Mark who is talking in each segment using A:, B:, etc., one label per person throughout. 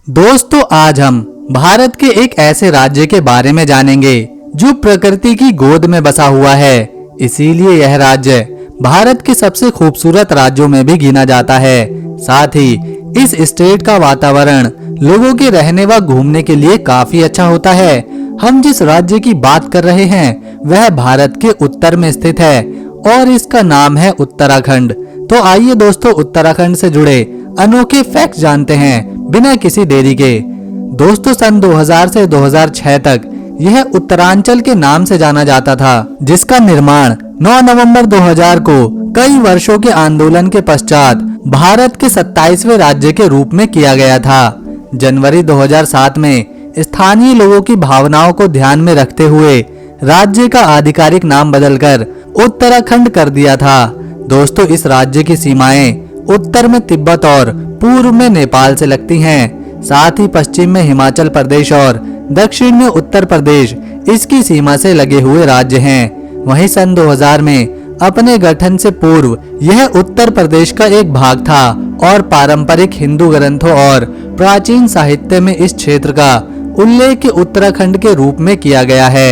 A: दोस्तों, आज हम भारत के एक ऐसे राज्य के बारे में जानेंगे जो प्रकृति की गोद में बसा हुआ है। इसीलिए यह राज्य भारत के सबसे खूबसूरत राज्यों में भी गिना जाता है। साथ ही इस स्टेट का वातावरण लोगों के रहने व घूमने के लिए काफी अच्छा होता है। हम जिस राज्य की बात कर रहे हैं वह भारत के उत्तर में स्थित है और इसका नाम है उत्तराखंड। तो आइए दोस्तों, उत्तराखंड से जुड़े अनोखे फैक्ट जानते हैं बिना किसी देरी के। दोस्तों, सन 2000 से 2006 तक यह उत्तरांचल के नाम से जाना जाता था, जिसका निर्माण 9 नवंबर 2000 को कई वर्षों के आंदोलन के पश्चात भारत के 27वें राज्य के रूप में किया गया था। जनवरी 2007 में स्थानीय लोगों की भावनाओं को ध्यान में रखते हुए राज्य का आधिकारिक नाम बदलकर उत्तराखंड कर दिया था। दोस्तों, इस राज्य की सीमाएं उत्तर में तिब्बत और पूर्व में नेपाल से लगती हैं। साथ ही पश्चिम में हिमाचल प्रदेश और दक्षिण में उत्तर प्रदेश इसकी सीमा से लगे हुए राज्य हैं। वहीं सन 2000 में अपने गठन से पूर्व यह उत्तर प्रदेश का एक भाग था और पारंपरिक हिंदू ग्रंथों और प्राचीन साहित्य में इस क्षेत्र का उल्लेख उत्तराखंड के रूप में किया गया है।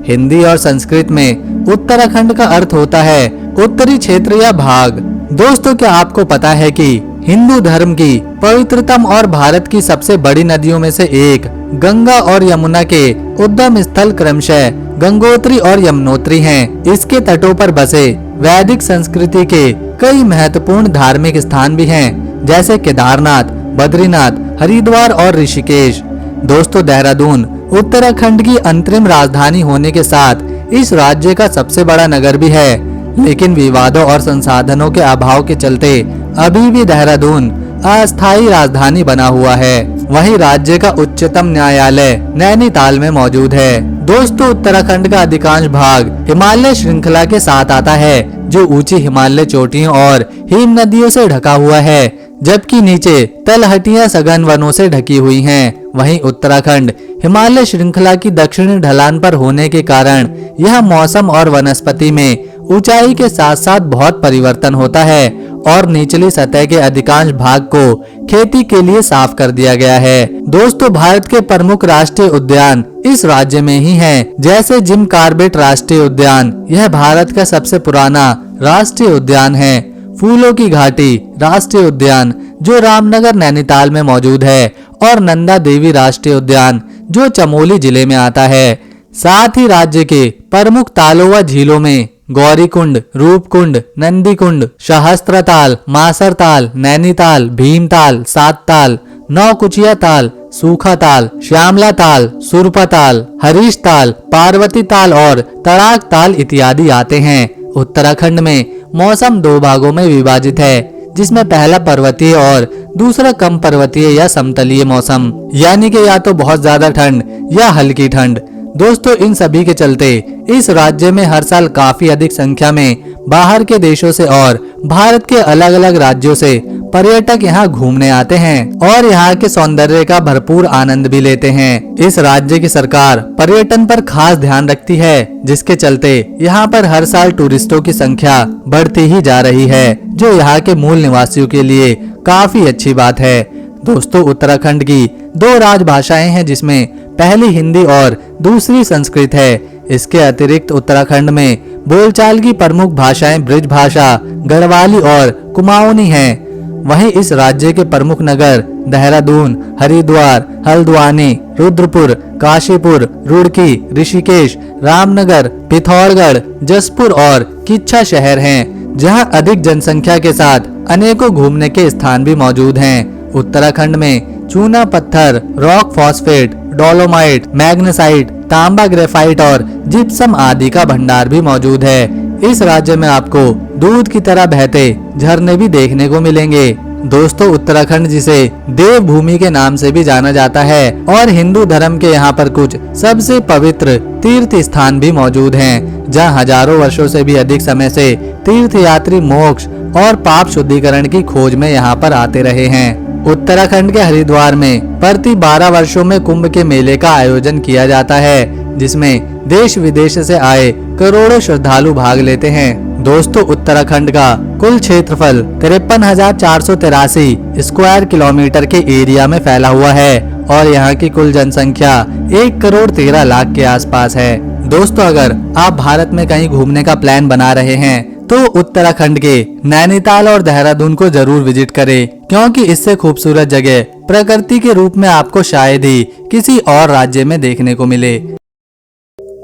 A: हिंदी और संस्कृत में उत्तराखंड का अर्थ होता है उत्तरी क्षेत्र या भाग। दोस्तों, क्या आपको पता है कि हिंदू धर्म की पवित्रतम और भारत की सबसे बड़ी नदियों में से एक गंगा और यमुना के उद्गम स्थल क्रमशः गंगोत्री और यमुनोत्री हैं। इसके तटों पर बसे वैदिक संस्कृति के कई महत्वपूर्ण धार्मिक स्थान भी हैं, जैसे केदारनाथ, बद्रीनाथ, हरिद्वार और ऋषिकेश। दोस्तों, देहरादून उत्तराखंड की अंतरिम राजधानी होने के साथ इस राज्य का सबसे बड़ा नगर भी है, लेकिन विवादों और संसाधनों के अभाव के चलते अभी भी देहरादून अस्थायी राजधानी बना हुआ है। वहीं राज्य का उच्चतम न्यायालय नैनीताल में मौजूद है। दोस्तों, उत्तराखंड का अधिकांश भाग हिमालय श्रृंखला के साथ आता है, जो ऊंची हिमालय चोटियों और हिम नदियों से ढका हुआ है, जबकि नीचे तलहटियां सघन वनों से ढकी हुई हैं। वहीं उत्तराखंड हिमालय श्रृंखला की दक्षिणी ढलान पर होने के कारण यह मौसम और वनस्पति में ऊंचाई के साथ साथ बहुत परिवर्तन होता है और निचली सतह के अधिकांश भाग को खेती के लिए साफ कर दिया गया है। दोस्तों, भारत के प्रमुख राष्ट्रीय उद्यान इस राज्य में ही हैं, जैसे जिम कॉर्बेट राष्ट्रीय उद्यान, यह भारत का सबसे पुराना राष्ट्रीय उद्यान है। फूलों की घाटी राष्ट्रीय उद्यान जो रामनगर नैनीताल में मौजूद है और नंदा देवी राष्ट्रीय उद्यान जो चमोली जिले में आता है। साथ ही राज्य के प्रमुख तालों व झीलों में गौरीकुंड, रूपकुंड, नंदीकुंड, सहस्त्रताल, मासरताल, नैनीताल, भीमताल, सातताल, नौकुचिया ताल, सूखा ताल, श्यामला ताल, सुरपा ताल, हरीश ताल, पार्वती ताल और तड़ाक ताल इत्यादि आते हैं। उत्तराखंड में मौसम दो भागों में विभाजित है, जिसमें पहला पर्वतीय और दूसरा कम पर्वतीय या समतलीय मौसम, यानी कि या तो बहुत ज्यादा ठंड या हल्की ठंड। दोस्तों, इन सभी के चलते इस राज्य में हर साल काफी अधिक संख्या में बाहर के देशों से और भारत के अलग अलग राज्यों से पर्यटक यहाँ घूमने आते हैं और यहाँ के सौंदर्य का भरपूर आनंद भी लेते हैं। इस राज्य की सरकार पर्यटन पर खास ध्यान रखती है, जिसके चलते यहाँ पर हर साल टूरिस्टों की संख्या बढ़ती ही जा रही है, जो यहाँ के मूल निवासियों के लिए काफी अच्छी बात है। दोस्तों, उत्तराखंड की दो राजभाषाएं हैं, जिसमें पहली हिंदी और दूसरी संस्कृत है। इसके अतिरिक्त उत्तराखंड में बोलचाल की प्रमुख भाषाएं ब्रिज भाषा, गढ़वाली और कुमाऊनी हैं। वहीं इस राज्य के प्रमुख नगर देहरादून, हरिद्वार, हल्द्वानी, रुद्रपुर, काशीपुर, रुड़की, ऋषिकेश, रामनगर, पिथौरागढ़, जसपुर और किच्छा शहर हैं, जहां अधिक जनसंख्या के साथ अनेकों घूमने के स्थान भी मौजूद हैं। उत्तराखंड में चूना पत्थर, रॉक फॉस्फेट, डोलोमाइट, मैग्नेसाइट, तांबा ग्रेफाइट और जिप्सम आदि का भंडार भी मौजूद है। इस राज्य में आपको दूध की तरह बहते झरने भी देखने को मिलेंगे। दोस्तों, उत्तराखंड जिसे देवभूमि के नाम से भी जाना जाता है और हिंदू धर्म के यहाँ पर कुछ सबसे पवित्र तीर्थ स्थान भी मौजूद हैं, जहाँ हजारों वर्षों से भी अधिक समय से तीर्थ यात्री मोक्ष और पाप शुद्धिकरण की खोज में यहाँ पर आते रहे हैं। उत्तराखंड के हरिद्वार में प्रति 12 वर्षों में कुंभ के मेले का आयोजन किया जाता है, जिसमें देश विदेश से आए करोड़ों श्रद्धालु भाग लेते हैं। दोस्तों उत्तराखंड का कुल क्षेत्रफल 53,483 स्क्वायर किलोमीटर के एरिया में फैला हुआ है और यहाँ की कुल जनसंख्या 1,13,00,000 के आसपास है। दोस्तों अगर आप भारत में कहीं घूमने का प्लान बना रहे हैं तो उत्तराखंड के नैनीताल और देहरादून को जरूर विजिट करें, क्योंकि इससे खूबसूरत जगह प्रकृति के रूप में आपको शायद ही किसी और राज्य में देखने को मिले।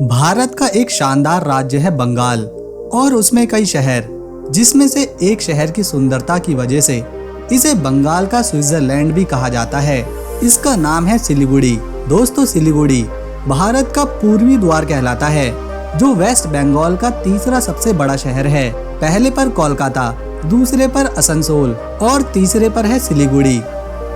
A: भारत का एक शानदार राज्य है बंगाल और उसमें कई शहर, जिसमें से एक शहर की सुंदरता की वजह से इसे बंगाल का स्विट्जरलैंड भी कहा जाता है। इसका नाम है सिलीगुड़ी। दोस्तों सिलीगुड़ी भारत का पूर्वी द्वार कहलाता है, जो वेस्ट बंगाल का तीसरा सबसे बड़ा शहर है। पहले पर कोलकाता, दूसरे पर असनसोल और तीसरे पर है सिलीगुड़ी।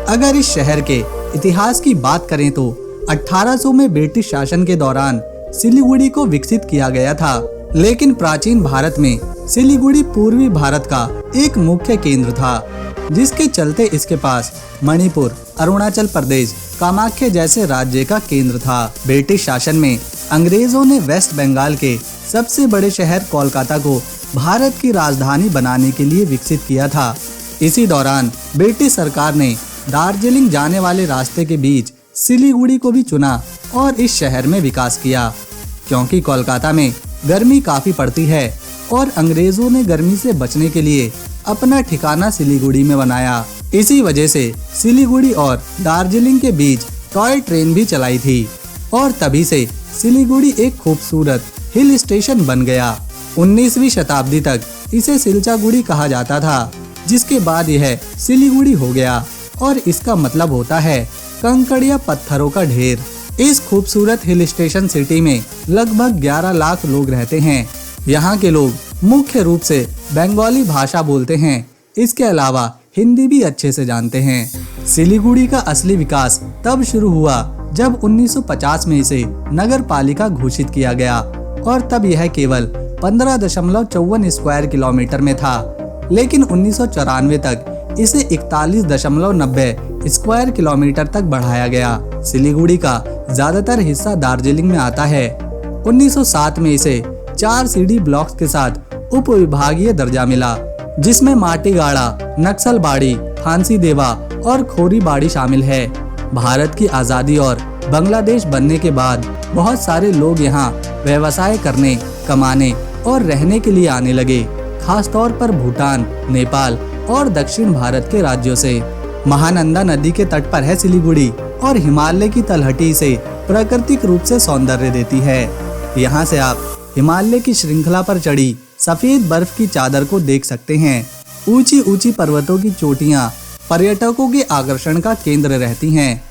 A: अगर इस शहर के इतिहास की बात करें तो 1800 में ब्रिटिश शासन के दौरान सिलीगुड़ी को विकसित किया गया था, लेकिन प्राचीन भारत में सिलीगुड़ी पूर्वी भारत का एक मुख्य केंद्र था, जिसके चलते इसके पास मणिपुर, अरुणाचल प्रदेश, कामाख्या जैसे राज्य का केंद्र था। ब्रिटिश शासन में अंग्रेजों ने वेस्ट बंगाल के सबसे बड़े शहर कोलकाता को भारत की राजधानी बनाने के लिए विकसित किया था। इसी दौरान ब्रिटिश सरकार ने दार्जिलिंग जाने वाले रास्ते के बीच सिलीगुड़ी को भी चुना और इस शहर में विकास किया, क्योंकि कोलकाता में गर्मी काफी पड़ती है और अंग्रेजों ने गर्मी से बचने के लिए अपना ठिकाना सिलीगुड़ी में बनाया। इसी वजह से सिलीगुड़ी और दार्जिलिंग के बीच टॉय ट्रेन भी चलाई थी और तभी से सिलीगुड़ी एक खूबसूरत हिल स्टेशन बन गया। 19वीं शताब्दी तक इसे सिलचागुड़ी कहा जाता था, जिसके बाद यह सिलीगुड़ी हो गया और इसका मतलब होता है कंकड़ या पत्थरों का ढेर। इस खूबसूरत हिल स्टेशन सिटी में लगभग 11 लाख लोग रहते हैं। यहाँ के लोग मुख्य रूप से बंगाली भाषा बोलते हैं। इसके अलावा हिंदी भी अच्छे से जानते हैं। सिलीगुड़ी का असली विकास तब शुरू हुआ जब 1950 में इसे नगर पालिका घोषित किया गया और तब यह केवल 15.54 स्क्वायर किलोमीटर में था, लेकिन 1994 तक इसे 41.90 स्क्वायर किलोमीटर तक बढ़ाया गया। सिलीगुड़ी का ज्यादातर हिस्सा दार्जिलिंग में आता है। 1907 में इसे 4 सीडी ब्लॉक्स के साथ उप विभागीय दर्जा मिला, जिसमें माटीगाड़ा, नक्सलबाड़ी, फांसी देवा और खोरीबाड़ी शामिल है। भारत की आजादी और बांग्लादेश बनने के बाद बहुत सारे लोग यहाँ व्यवसाय करने, कमाने और रहने के लिए आने लगे, खासतौर पर भूटान, नेपाल और दक्षिण भारत के राज्यों से। महानंदा नदी के तट पर है सिलीगुड़ी और हिमालय की तलहटी से प्राकृतिक रूप से सौंदर्य देती है। यहाँ से आप हिमालय की श्रृंखला पर चढ़ी सफेद बर्फ की चादर को देख सकते हैं। ऊंची ऊंची पर्वतों की चोटियाँ पर्यटकों के आकर्षण का केंद्र रहती हैं।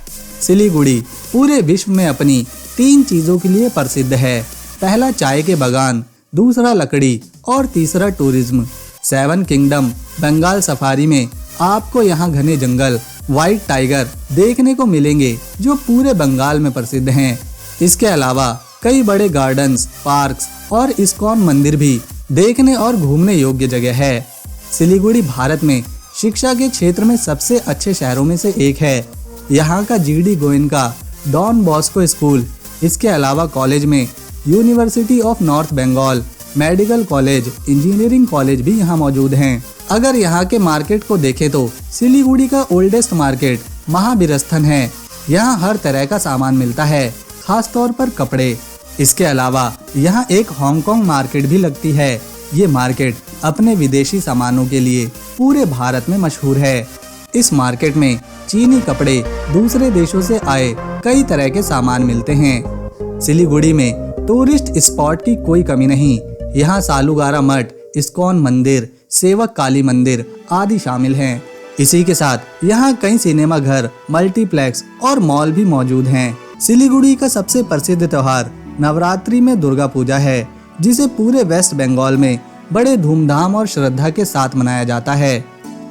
A: सिलीगुड़ी पूरे विश्व में अपनी 3 चीजों के लिए प्रसिद्ध है। पहला चाय के बागान, दूसरा लकड़ी और तीसरा टूरिज्म। 7 किंगडम बंगाल सफारी में आपको यहाँ घने जंगल, व्हाइट टाइगर देखने को मिलेंगे, जो पूरे बंगाल में प्रसिद्ध हैं। इसके अलावा कई बड़े गार्डन्स, पार्क्स और इस्कॉन मंदिर भी देखने और घूमने योग्य जगह है। सिलीगुड़ी भारत में शिक्षा के क्षेत्र में सबसे अच्छे शहरों में से एक है। यहाँ का GD Goenka Don Bosco school, इसके अलावा कॉलेज में university of North Bengal, medical college, engineering college भी यहाँ मौजूद हैं। अगर यहाँ के मार्केट को देखें तो सिलीगुड़ी का ओल्डेस्ट मार्केट महाबीरस्थन है। यहाँ हर तरह का सामान मिलता है, खास तौर पर कपड़े। इसके अलावा यहाँ एक हांगकांग मार्केट भी लगती है। ये मार्केट अपने विदेशी सामानों के लिए पूरे भारत में मशहूर है। इस मार्केट में चीनी कपड़े, दूसरे देशों से आए कई तरह के सामान मिलते हैं। सिलीगुड़ी में टूरिस्ट स्पॉट की कोई कमी नहीं। यहाँ सालूगारा मठ, इस्कॉन मंदिर, सेवक काली मंदिर आदि शामिल हैं। इसी के साथ यहाँ कई सिनेमा घर, मल्टीप्लेक्स और मॉल भी मौजूद हैं। सिलीगुड़ी का सबसे प्रसिद्ध त्योहार नवरात्रि में दुर्गा पूजा है, जिसे पूरे वेस्ट बंगाल में बड़े धूमधाम और श्रद्धा के साथ मनाया जाता है।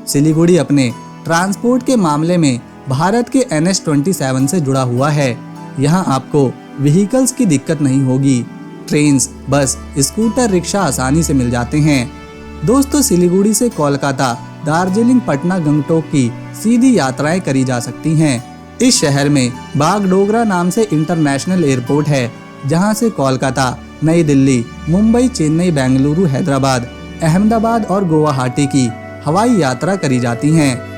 A: सिलीगुड़ी अपने ट्रांसपोर्ट के मामले में भारत के NH-27 से जुड़ा हुआ है। यहाँ आपको व्हीकल्स की दिक्कत नहीं होगी। ट्रेन्स, बस, स्कूटर, रिक्शा आसानी से मिल जाते हैं। दोस्तों सिलीगुड़ी से कोलकाता, दार्जिलिंग, पटना, गंगटोक की सीधी यात्राएं करी जा सकती हैं। इस शहर में बागडोगरा नाम से इंटरनेशनल एयरपोर्ट है, जहां से कोलकाता, नई दिल्ली, मुंबई, चेन्नई, बेंगलुरु, हैदराबाद अहमदाबाद और गुवाहाटी की हवाई यात्रा करी जाती हैं।